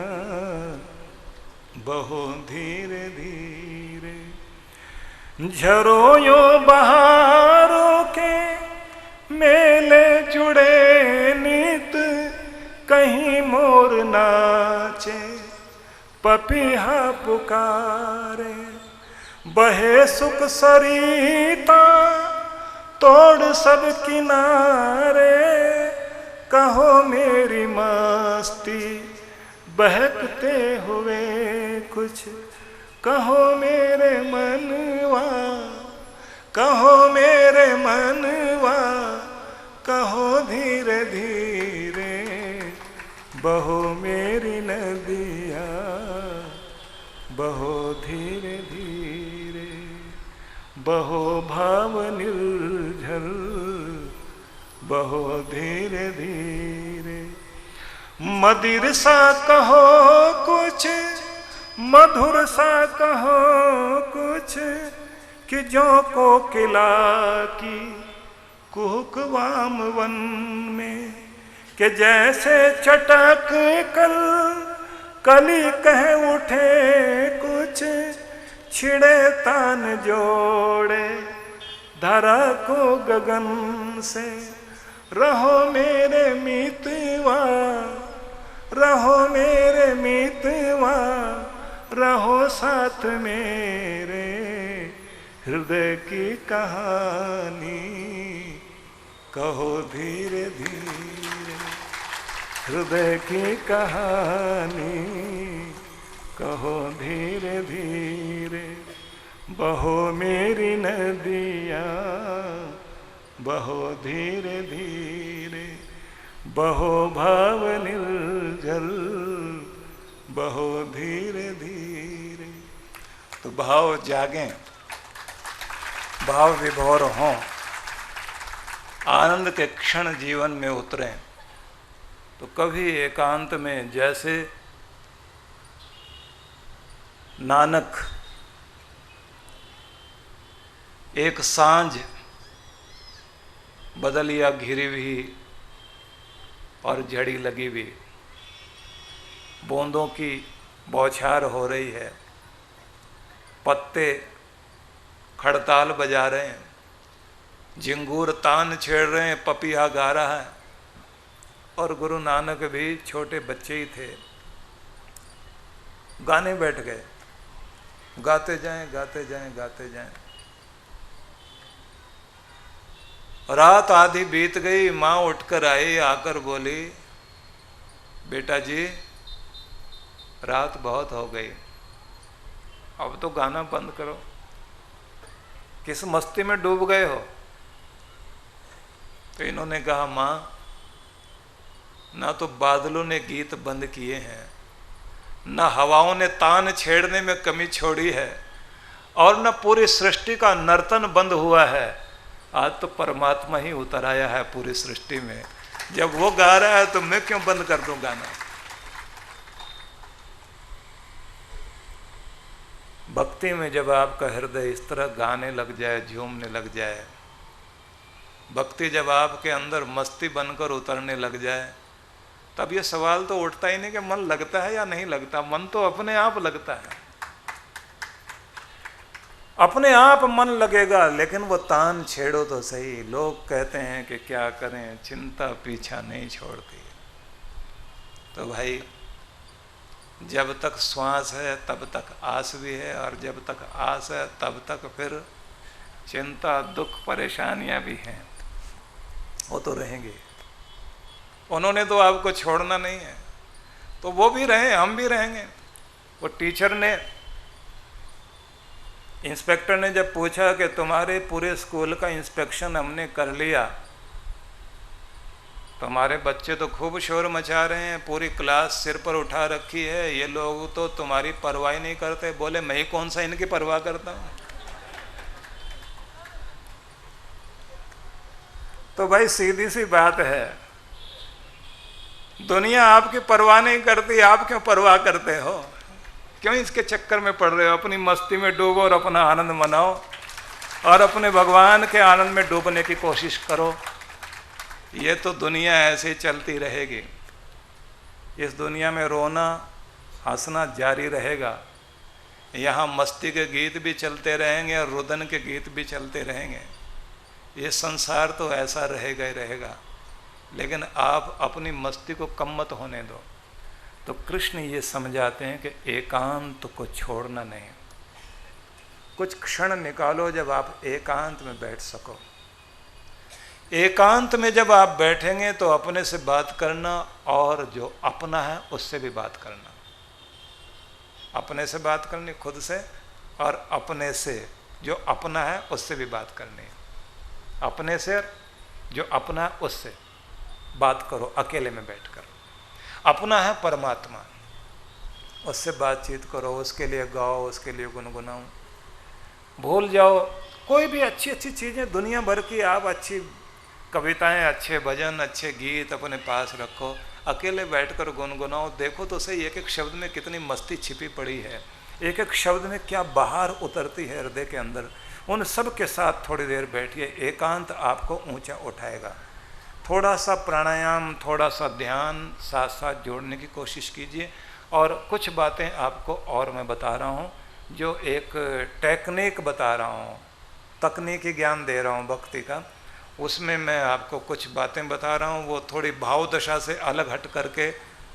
बहो धीरे धीरे, झरो यो बहारों के मेले जुड़े नित, कहीं मोर नाचे पपीहा पुकारे। बहे सुख सरिता तोड़ सब किनारे, कहो मेरी मस्ती बहकते हुए कुछ, कहो मेरे मनवा, कहो मेरे मनवा, कहो धीरे धीरे, बहो मेरी नदिया, बहो धीरे धीरे, बहो भाव निर्झर, बहो धीरे धीरे। मदिर सा कहो कुछ, मधुर सा कहो कुछ, कि जो कोकिला की कुहुक वाम वन में, कि जैसे चटक कल कली कह उठे कुछ, छिड़े तान जोड़े धरा को गगन से, रहो मेरे मितवा, रहो मेरे मितवा, रहो साथ मेरे, हृदय की कहानी कहो धीरे धीरे, हृदय की कहानी कहो धीरे धीरे, बहो मेरी नदिया, बहो धीरे धीरे, बहो भाव निर्जल, बहो धीरे धीरे। तो भाव जागें, भाव विभोर हों, आनंद के क्षण जीवन में उतरें, तो कभी एकांत में, जैसे नानक एक सांझ बदलिया घिरी हुई और झड़ी लगी हुई, बूंदों की बौछार हो रही है, पत्ते खड़ताल बजा रहे हैं, झिंगूर तान छेड़ रहे हैं, पपीहा गा रहा है, और गुरु नानक भी छोटे बच्चे ही थे, गाने बैठ गए, गाते जाएं गाते जाएं गाते जाएं। रात आधी बीत गई, माँ उठकर आई, आकर बोली, बेटा जी रात बहुत हो गई, अब तो गाना बंद करो, किस मस्ती में डूब गए हो। तो इन्होंने कहा, माँ ना तो बादलों ने गीत बंद किए हैं, ना हवाओं ने तान छेड़ने में कमी छोड़ी है, और न पूरी सृष्टि का नर्तन बंद हुआ है। आज तो परमात्मा ही उतर आया है पूरी सृष्टि में, जब वो गा रहा है तो मैं क्यों बंद कर दूं गाना। भक्ति में जब आपका हृदय इस तरह गाने लग जाए, झूमने लग जाए, भक्ति जब आपके अंदर मस्ती बनकर उतरने लग जाए, तब ये सवाल तो उठता ही नहीं कि मन लगता है या नहीं लगता। मन तो अपने आप लगता है, अपने आप मन लगेगा, लेकिन वो तान छेड़ो तो सही। लोग कहते हैं कि क्या करें, चिंता पीछा नहीं छोड़ती। तो भाई जब तक श्वास है तब तक आस भी है, और जब तक आस है तब तक फिर चिंता दुख परेशानियां भी हैं, वो तो रहेंगे। उन्होंने तो आपको छोड़ना नहीं है, तो वो भी रहे, हम भी रहेंगे। वो टीचर ने, इंस्पेक्टर ने जब पूछा कि तुम्हारे पूरे स्कूल का इंस्पेक्शन हमने कर लिया, तुम्हारे बच्चे तो खूब शोर मचा रहे हैं, पूरी क्लास सिर पर उठा रखी है, ये लोग तो तुम्हारी परवाह ही नहीं करते। बोले मैं ही कौन सा इनकी परवाह करता हूँ। तो भाई सीधी सी बात है, दुनिया आपकी परवाह नहीं करती, आप क्यों परवाह करते हो? क्यों इसके चक्कर में पड़ रहे हो? अपनी मस्ती में डूबो और अपना आनंद मनाओ, और अपने भगवान के आनंद में डूबने की कोशिश करो। ये तो दुनिया ऐसे चलती रहेगी, इस दुनिया में रोना हंसना जारी रहेगा। यहाँ मस्ती के गीत भी चलते रहेंगे और रुदन के गीत भी चलते रहेंगे। ये संसार तो ऐसा रहेगा ही रहेगा, लेकिन आप अपनी मस्ती को कम मत होने दो। तो कृष्ण ये समझाते हैं कि एकांत को छोड़ना नहीं, कुछ क्षण निकालो जब आप एकांत में बैठ सको। एकांत में जब आप बैठेंगे तो अपने से बात करना और जो अपना है उससे भी बात करना। अपने से बात करनी खुद से, और अपने से जो अपना है उससे भी बात करनी है। अपने से जो अपना है उससे बात करो अकेले में बैठकर। अपना है परमात्मा, उससे बातचीत करो, उसके लिए गाओ, उसके लिए गुनगुनाओ। भूल जाओ कोई भी अच्छी अच्छी चीज़ें दुनिया भर की, आप अच्छी कविताएं, अच्छे भजन, अच्छे गीत अपने पास रखो, अकेले बैठकर गुनगुनाओ। देखो तो सही एक एक शब्द में कितनी मस्ती छिपी पड़ी है, एक एक शब्द में क्या बहार उतरती है हृदय के अंदर। उन सब के साथ थोड़ी देर बैठिए, एकांत आपको ऊंचा उठाएगा। थोड़ा सा प्राणायाम, थोड़ा सा ध्यान साथ साथ जोड़ने की कोशिश कीजिए। और कुछ बातें आपको और मैं बता रहा हूँ, जो एक टेक्निक बता रहा हूँ, तकनीकी ज्ञान दे रहा हूँ भक्ति का, उसमें मैं आपको कुछ बातें बता रहा हूँ, वो थोड़ी भाव दशा से अलग हट करके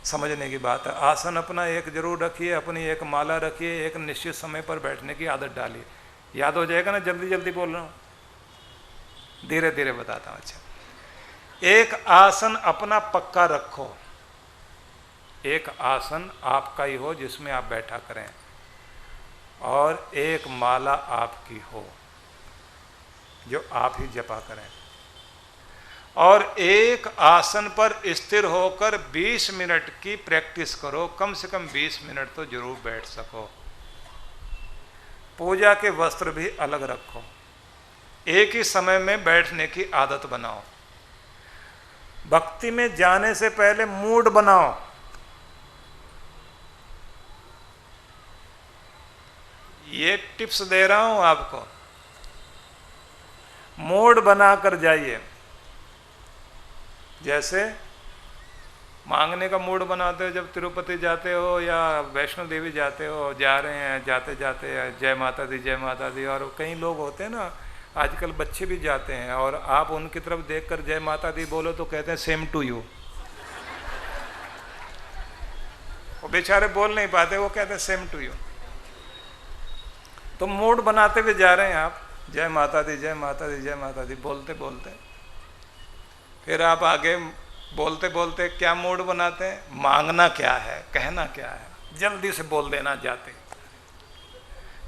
समझने की बात है। आसन अपना एक जरूर रखिए, अपनी एक माला रखिए, एक निश्चित समय पर बैठने की आदत डालिए। याद हो जाएगा ना, जल्दी जल्दी बोल रहा हूँ, धीरे धीरे बताता हूँ। अच्छा, एक आसन अपना पक्का रखो, एक आसन आपका ही हो जिसमें आप बैठा करें, और एक माला आपकी हो जो आप ही जपा करें, और एक आसन पर स्थिर होकर 20 मिनट की प्रैक्टिस करो। कम से कम 20 मिनट तो जरूर बैठ सको। पूजा के वस्त्र भी अलग रखो, एक ही समय में बैठने की आदत बनाओ। भक्ति में जाने से पहले मूड बनाओ। ये टिप्स दे रहा हूं आपको, मूड बनाकर जाइए। जैसे मांगने का मूड बनाते हो जब तिरुपति जाते हो या वैष्णो देवी जाते हो, जा रहे हैं, जाते जाते जय माता दी जय माता दी। और कई लोग होते हैं ना, आजकल बच्चे भी जाते हैं, और आप उनकी तरफ देखकर जय माता दी बोलो तो कहते हैं सेम टू यू। वो बेचारे बोल नहीं पाते, वो कहते हैं सेम टू यू। तो मूड बनाते हुए जा रहे हैं आप, जय माता दी जय माता दी जय माता दी बोलते बोलते, फिर आप आगे बोलते बोलते क्या मूड बनाते हैं, मांगना क्या है, कहना क्या है, जल्दी से बोल देना जाते।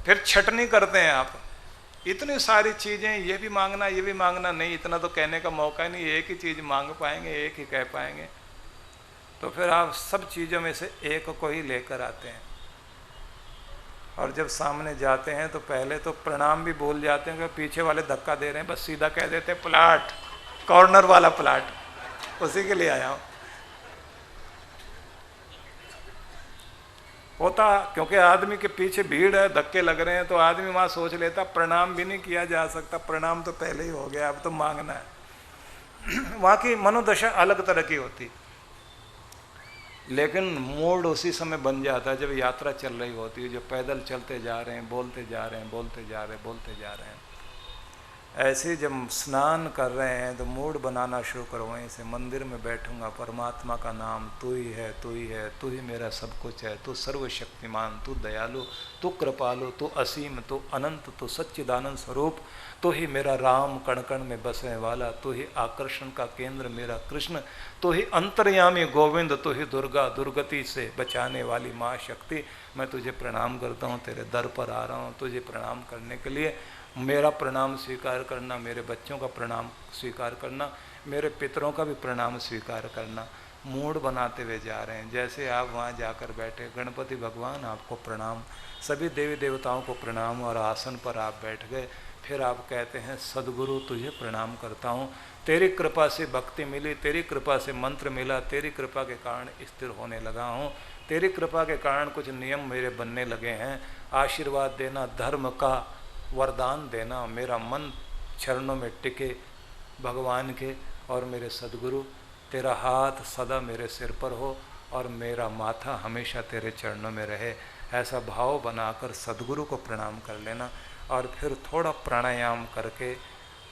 फिर छटनी करते हैं आप, इतनी सारी चीजें, ये भी मांगना ये भी मांगना, नहीं इतना तो कहने का मौका ही नहीं, एक ही चीज मांग पाएंगे, एक ही कह पाएंगे। तो फिर आप सब चीजों में से एक को ही लेकर आते हैं, और जब सामने जाते हैं तो पहले तो प्रणाम भी भूल जाते हैं कि पीछे वाले धक्का दे रहे हैं, बस सीधा कह देते हैं प्लाट, कॉर्नर वाला प्लाट, उसी के लिए आया हूं। होता क्योंकि आदमी के पीछे भीड़ है, धक्के लग रहे हैं, तो आदमी वहां सोच लेता प्रणाम भी नहीं किया जा सकता, प्रणाम तो पहले ही हो गया, अब तो मांगना है। वहां की मनोदशा अलग तरह की होती, लेकिन मूड उसी समय बन जाता है जब यात्रा चल रही होती है, जो पैदल चलते जा रहे हैं, बोलते जा रहे हैं, बोलते जा रहे हैं, बोलते जा रहे हैं। ऐसे जब स्नान कर रहे हैं तो मूड बनाना शुरू करो, वहीं से मंदिर में बैठूंगा, परमात्मा का नाम तू ही है, तू ही है, तू ही मेरा सब कुछ है, तू सर्वशक्तिमान, तू दयालु, तू कृपालु, तू असीम, तू अनंत, तू सच्चिदानंद स्वरूप, तू ही मेरा राम, कण कण में बसने वाला, तू ही आकर्षण का केंद्र मेरा कृष्ण, तू ही अंतर्यामी गोविंद, तू ही दुर्गा, दुर्गति से बचाने वाली माँ शक्ति। मैं तुझे प्रणाम करता हूँ, तेरे दर पर आ रहा हूँ तुझे प्रणाम करने के लिए। मेरा प्रणाम स्वीकार करना, मेरे बच्चों का प्रणाम स्वीकार करना, मेरे पितरों का भी प्रणाम स्वीकार करना। मूड बनाते हुए जा रहे हैं, जैसे आप वहाँ जाकर बैठे, गणपति भगवान आपको प्रणाम, सभी देवी देवताओं को प्रणाम, और आसन पर आप बैठ गए। फिर आप कहते हैं सद्गुरु तुझे प्रणाम करता हूँ, तेरी कृपा से भक्ति मिली, तेरी कृपा से मंत्र मिला, तेरी कृपा के कारण स्थिर होने लगा हूँ, तेरी कृपा के कारण कुछ नियम मेरे बनने लगे हैं। आशीर्वाद देना, धर्म का वरदान देना, मेरा मन चरणों में टिके भगवान के, और मेरे सद्गुरु तेरा हाथ सदा मेरे सिर पर हो और मेरा माथा हमेशा तेरे चरणों में रहे। ऐसा भाव बनाकर सद्गुरु को प्रणाम कर लेना, और फिर थोड़ा प्राणायाम करके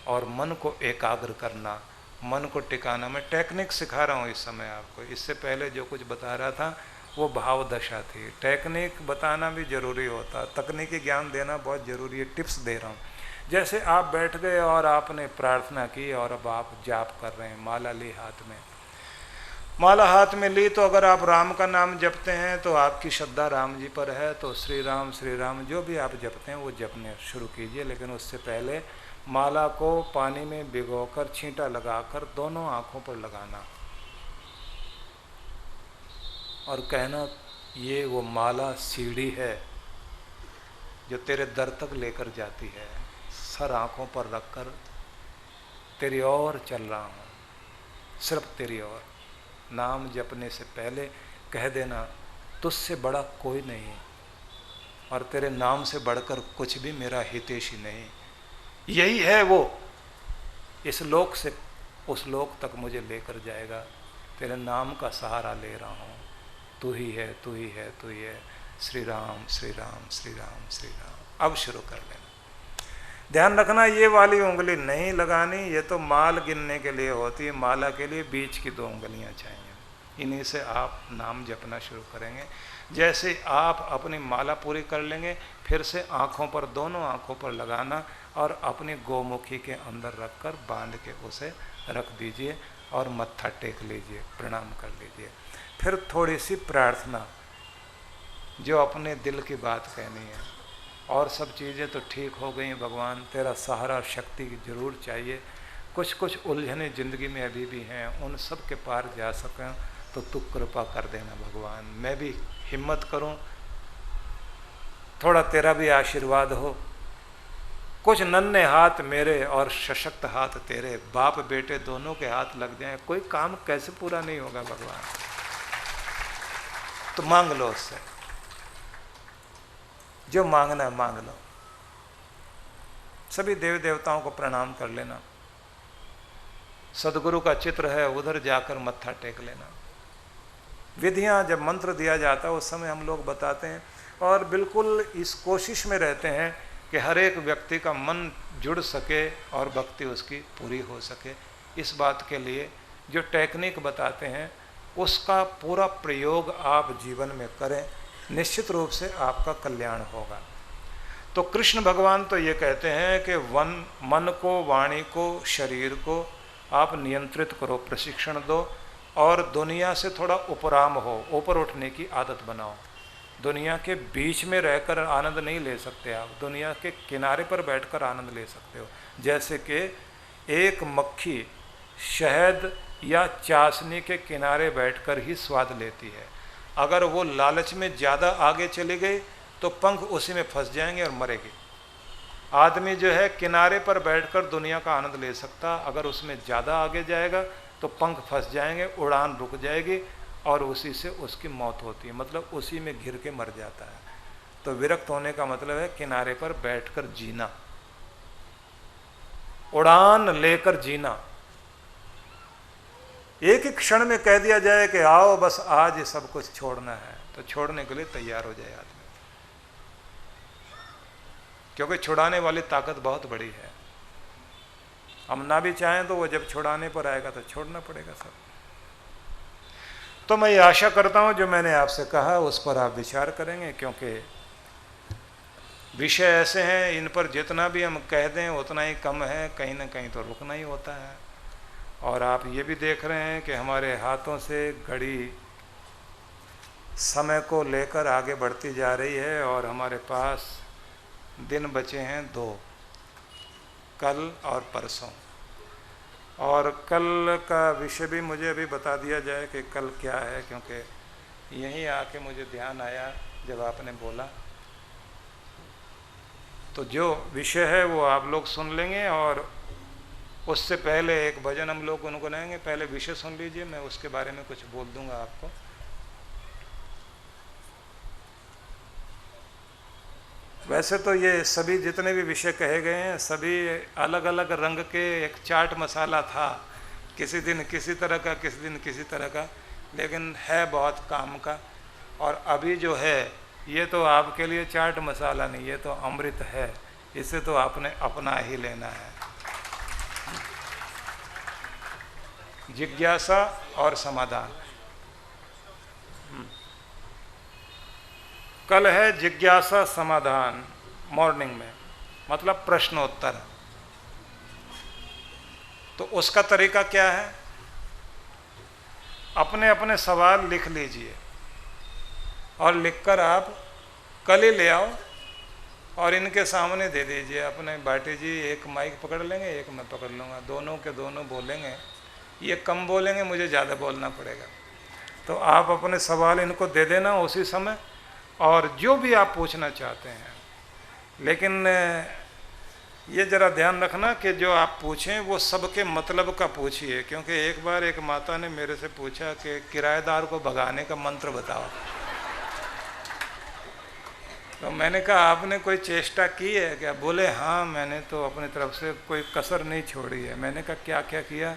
और मन को एकाग्र करना, मन को टिकाना। मैं टेक्निक सिखा रहा हूँ इस समय आपको, इससे पहले जो कुछ बता रहा था वो भाव दशा थी। टेक्निक बताना भी जरूरी होता, तकनीकी ज्ञान देना बहुत ज़रूरी है, टिप्स दे रहा हूँ। जैसे आप बैठ गए और आपने प्रार्थना की और अब आप जाप कर रहे हैं, माला ली हाथ में, माला हाथ में ली, तो अगर आप राम का नाम जपते हैं तो आपकी श्रद्धा राम जी पर है, तो श्री राम जो भी आप जपते हैं वो जपने शुरू कीजिए। लेकिन उससे पहले माला को पानी में भिगोकर छींटा लगाकर दोनों आँखों पर लगाना और कहना, ये वो माला सीढ़ी है जो तेरे दर तक लेकर जाती है। सर आँखों पर रखकर तेरी ओर चल रहा हूँ, सिर्फ तेरी ओर। नाम जपने से पहले कह देना, तुझसे बड़ा कोई नहीं और तेरे नाम से बढ़कर कुछ भी मेरा हितैषी नहीं। यही है वो, इस लोक से उस लोक तक मुझे लेकर जाएगा। तेरे नाम का सहारा ले रहा हूँ, तू ही है, तू ही है, तू ही है। श्री राम श्री राम श्री राम श्री राम। अब शुरू कर लेना। ध्यान रखना, ये वाली उंगली नहीं लगानी, ये तो माल गिनने के लिए होती है। माला के लिए बीच की 2 उंगलियां चाहिए, इन्हीं से आप नाम जपना शुरू करेंगे। जैसे आप अपनी माला पूरी कर लेंगे, फिर से आँखों पर, दोनों आँखों पर लगाना और अपनी गोमुखी के अंदर रखकर बांध के उसे रख दीजिए और मत्था टेक लीजिए, प्रणाम कर लीजिए। फिर थोड़ी सी प्रार्थना, जो अपने दिल की बात कहनी है। और सब चीज़ें तो ठीक हो गई, भगवान तेरा सहारा शक्ति जरूर चाहिए। कुछ कुछ उलझने ज़िंदगी में अभी भी हैं, उन सब के पार जा सकें तो तू कृपा कर देना भगवान। मैं भी हिम्मत करूं, थोड़ा तेरा भी आशीर्वाद हो। कुछ नन्हे हाथ मेरे और सशक्त हाथ तेरे, बाप बेटे दोनों के हाथ लग जाएं, कोई काम कैसे पूरा नहीं होगा भगवान। तो मांग लो उससे, जो मांगना है मांग लो। सभी देव देवताओं को प्रणाम कर लेना, सदगुरु का चित्र है उधर जाकर मत्था टेक लेना। विधियां जब मंत्र दिया जाता है उस समय हम लोग बताते हैं, और बिल्कुल इस कोशिश में रहते हैं कि हर एक व्यक्ति का मन जुड़ सके और भक्ति उसकी पूरी हो सके। इस बात के लिए जो टेक्निक बताते हैं उसका पूरा प्रयोग आप जीवन में करें, निश्चित रूप से आपका कल्याण होगा। तो कृष्ण भगवान तो ये कहते हैं कि मन को, वाणी को, शरीर को आप नियंत्रित करो, प्रशिक्षण दो और दुनिया से थोड़ा उपराम हो, ऊपर उठने की आदत बनाओ। दुनिया के बीच में रहकर आनंद नहीं ले सकते आप, दुनिया के किनारे पर बैठकर आनंद ले सकते हो। जैसे कि एक मक्खी शहद या चाशनी के किनारे बैठकर ही स्वाद लेती है। अगर वो लालच में ज़्यादा आगे चली गई तो पंख उसी में फंस जाएंगे और मरेगी। आदमी जो है किनारे पर बैठकर दुनिया का आनंद ले सकता, अगर उसमें ज़्यादा आगे जाएगा तो पंख फंस जाएंगे, उड़ान रुक जाएगी और उसी से उसकी मौत होती है, मतलब उसी में घिर के मर जाता है। तो विरक्त होने का मतलब है किनारे पर बैठकर जीना, उड़ान लेकर जीना। एक ही क्षण में कह दिया जाए कि आओ बस आज ये सब कुछ छोड़ना है, तो छोड़ने के लिए तैयार हो जाए आदमी, क्योंकि छुड़ाने वाली ताकत बहुत बड़ी है। हम ना भी चाहें तो वो जब छुड़ाने पर आएगा तो छोड़ना पड़ेगा सब। तो मैं ये आशा करता हूँ जो मैंने आपसे कहा उस पर आप विचार करेंगे, क्योंकि विषय ऐसे हैं इन पर जितना भी हम कह दें उतना ही कम है, कहीं ना कहीं तो रुकना ही होता है। और आप ये भी देख रहे हैं कि हमारे हाथों से घड़ी समय को लेकर आगे बढ़ती जा रही है और हमारे पास दिन बचे हैं 2, कल और परसों। और कल का विषय भी मुझे अभी बता दिया जाए कि कल क्या है, क्योंकि यहीं आके मुझे ध्यान आया जब आपने बोला। तो जो विषय है वो आप लोग सुन लेंगे और उससे पहले एक भजन हम लोग गुनगुनाएंगे। पहले विषय सुन लीजिए, मैं उसके बारे में कुछ बोल दूंगा आपको। वैसे तो ये सभी जितने भी विषय कहे गए हैं सभी अलग अलग रंग के एक चाट मसाला था, किसी दिन किसी तरह का, किसी दिन किसी तरह का, लेकिन है बहुत काम का। और अभी जो है ये तो आपके लिए चाट मसाला नहीं, ये तो अमृत है, इसे तो आपने अपना ही लेना है। जिज्ञासा और समाधान। कल है जिज्ञासा समाधान मॉर्निंग में, मतलब प्रश्नोत्तर। तो उसका तरीका क्या है? अपने अपने सवाल लिख लीजिए और लिखकर आप कल ही ले आओ और इनके सामने दे दीजिए। अपने बाटी जी एक माइक पकड़ लेंगे, एक मैं पकड़ लूँगा, दोनों के दोनों बोलेंगे। ये कम बोलेंगे, मुझे ज़्यादा बोलना पड़ेगा। तो आप अपने सवाल इनको दे देना उसी समय, और जो भी आप पूछना चाहते हैं। लेकिन ये ज़रा ध्यान रखना कि जो आप पूछें वो सबके मतलब का पूछिए, क्योंकि एक बार एक माता ने मेरे से पूछा कि किराएदार को भगाने का मंत्र बताओ। तो मैंने कहा आपने कोई चेष्टा की है क्या? बोले हाँ, मैंने तो अपनी तरफ से कोई कसर नहीं छोड़ी है। मैंने कहा क्या क्या किया?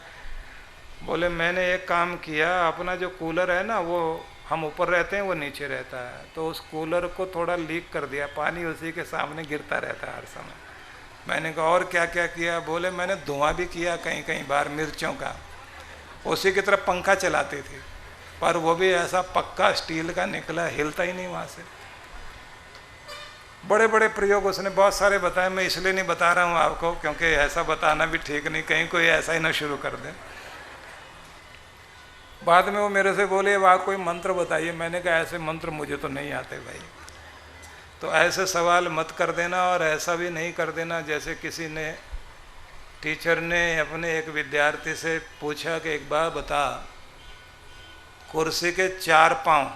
बोले मैंने एक काम किया, अपना जो कूलर है ना, वो हम ऊपर रहते हैं, वो नीचे रहता है, तो उस कूलर को थोड़ा लीक कर दिया, पानी उसी के सामने गिरता रहता है हर समय। मैंने कहा और क्या क्या किया? बोले मैंने धुआं भी किया कहीं कहीं बार मिर्चों का, उसी की तरफ पंखा चलाती थी, पर वो भी ऐसा पक्का स्टील का निकला, हिलता ही नहीं वहाँ से। बड़े बड़े प्रयोग उसने बहुत सारे बताए, मैं इसलिए नहीं बता रहा हूँ आपको क्योंकि ऐसा बताना भी ठीक नहीं, कहीं कोई ऐसा ही ना शुरू कर दे। बाद में वो मेरे से बोले वाह कोई मंत्र बताइए। मैंने कहा ऐसे मंत्र मुझे तो नहीं आते भाई। तो ऐसे सवाल मत कर देना, और ऐसा भी नहीं कर देना जैसे किसी ने, टीचर ने अपने एक विद्यार्थी से पूछा कि एक बार बता, कुर्सी के 4 पाँव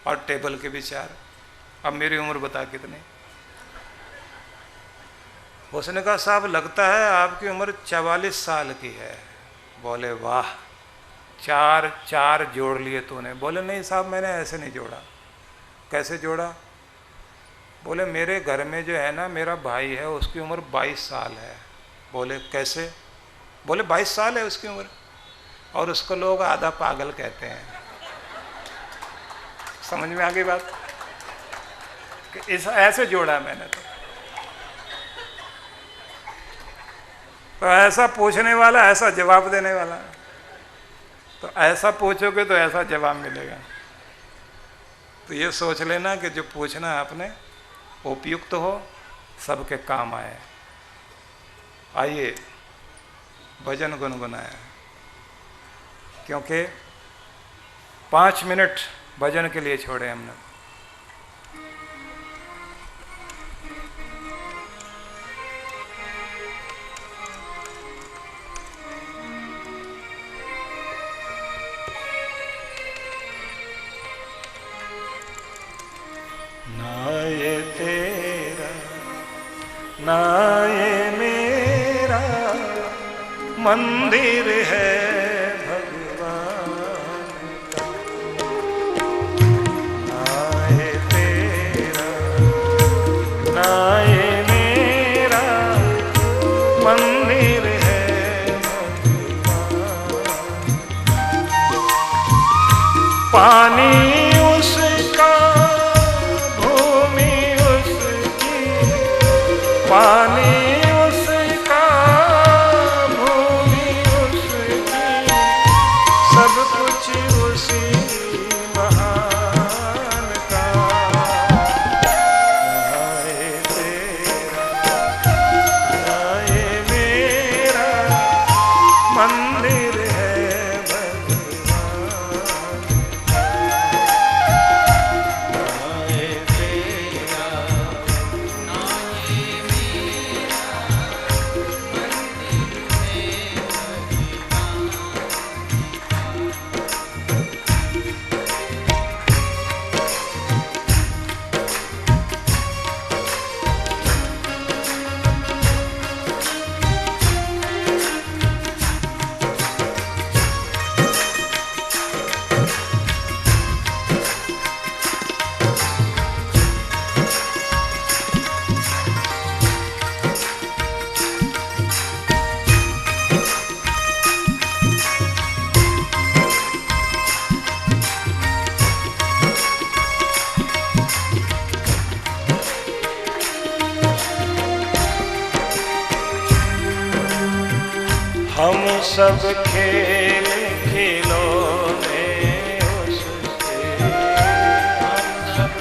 और टेबल के भी 4, अब मेरी उम्र बता कितनी? उसने कहा साहब लगता है आपकी उम्र 44 साल की है। बोले वाह, 4 जोड़ लिए तूने? बोले नहीं साहब मैंने ऐसे नहीं जोड़ा। कैसे जोड़ा? बोले मेरे घर में जो है ना, मेरा भाई है, उसकी उम्र 22 साल है। बोले कैसे? बोले 22 साल है उसकी उम्र, और उसको लोग आधा पागल कहते हैं। समझ में आ गई बात? कि इस ऐसे जोड़ा मैंने। तो ऐसा पूछने वाला ऐसा जवाब देने वाला, तो ऐसा पूछोगे तो ऐसा जवाब मिलेगा। तो ये सोच लेना कि जो पूछना आपने उपयुक्त हो, सबके काम आए। आइए भजन गुनगुनाए, क्योंकि 5 मिनट भजन के लिए छोड़े हमने। ना ये तेरा ना ये मेरा मंदिर है भगवान का। ना ये तेरा ना ये मेरा मंदिर है भगवान। पानी उसका, पानी उसका, भूमि उसकी, सब कुछ उसी महान का। ना ये तेरा ना ये मेरा मंदिर है भगवान। ना ये तेरा ना ये हम सब खेल खिलौने उसके, हम सब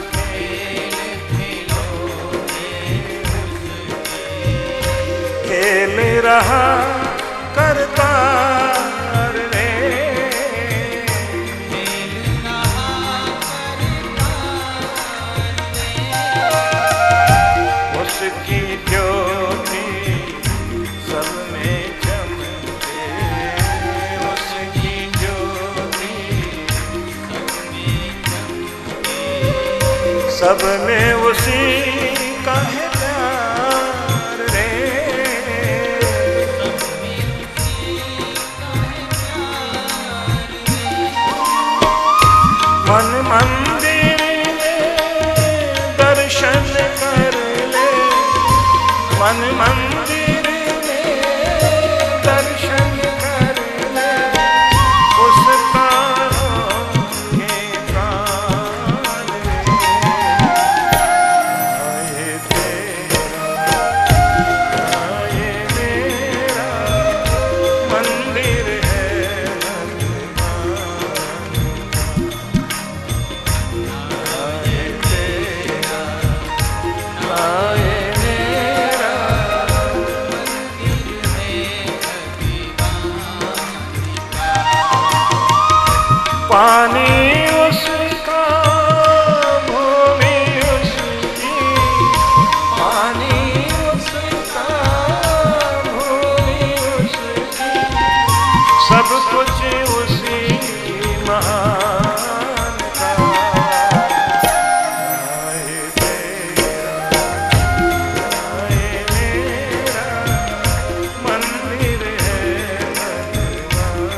सब में उसी का है प्यार रे। मन मंदिर में दर्शन कर ले, मन मंदिर में दर्शन कर ले, उसका पानी उसका भूमि उसकी, पानी उसका भूमि उसकी, सब कुछ उसी महान का। आए तेरा आए मेरा मंदिर है भगवान।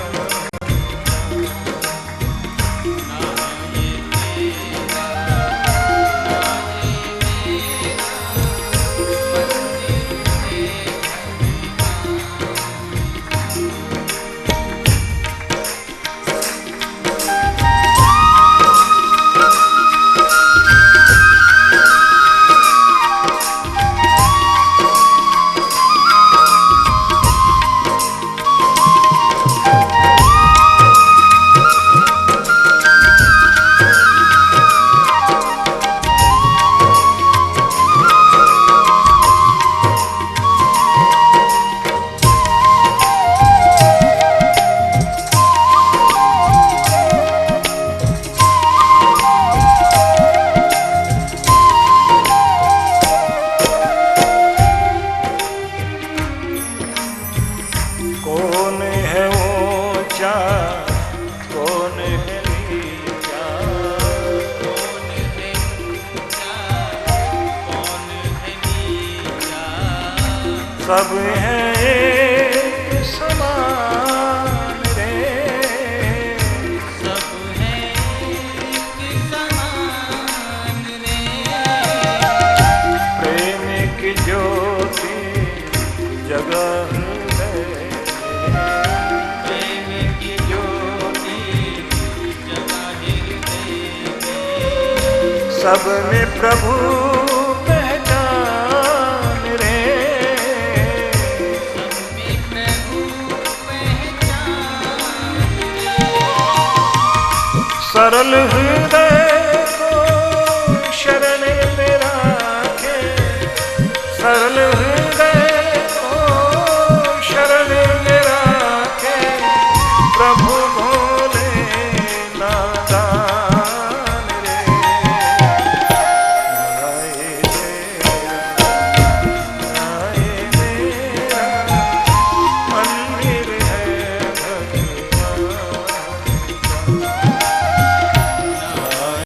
कौन है ऊंचा कौन है नीचा, कौन है ऊंचा कौन है नीचा, सब है एक समान रे, सब है एक समान रे। प्रेम की ज्योति जगह सब में प्रभु पहचान रे, सब में प्रभु पहचान रे। सरल हृदय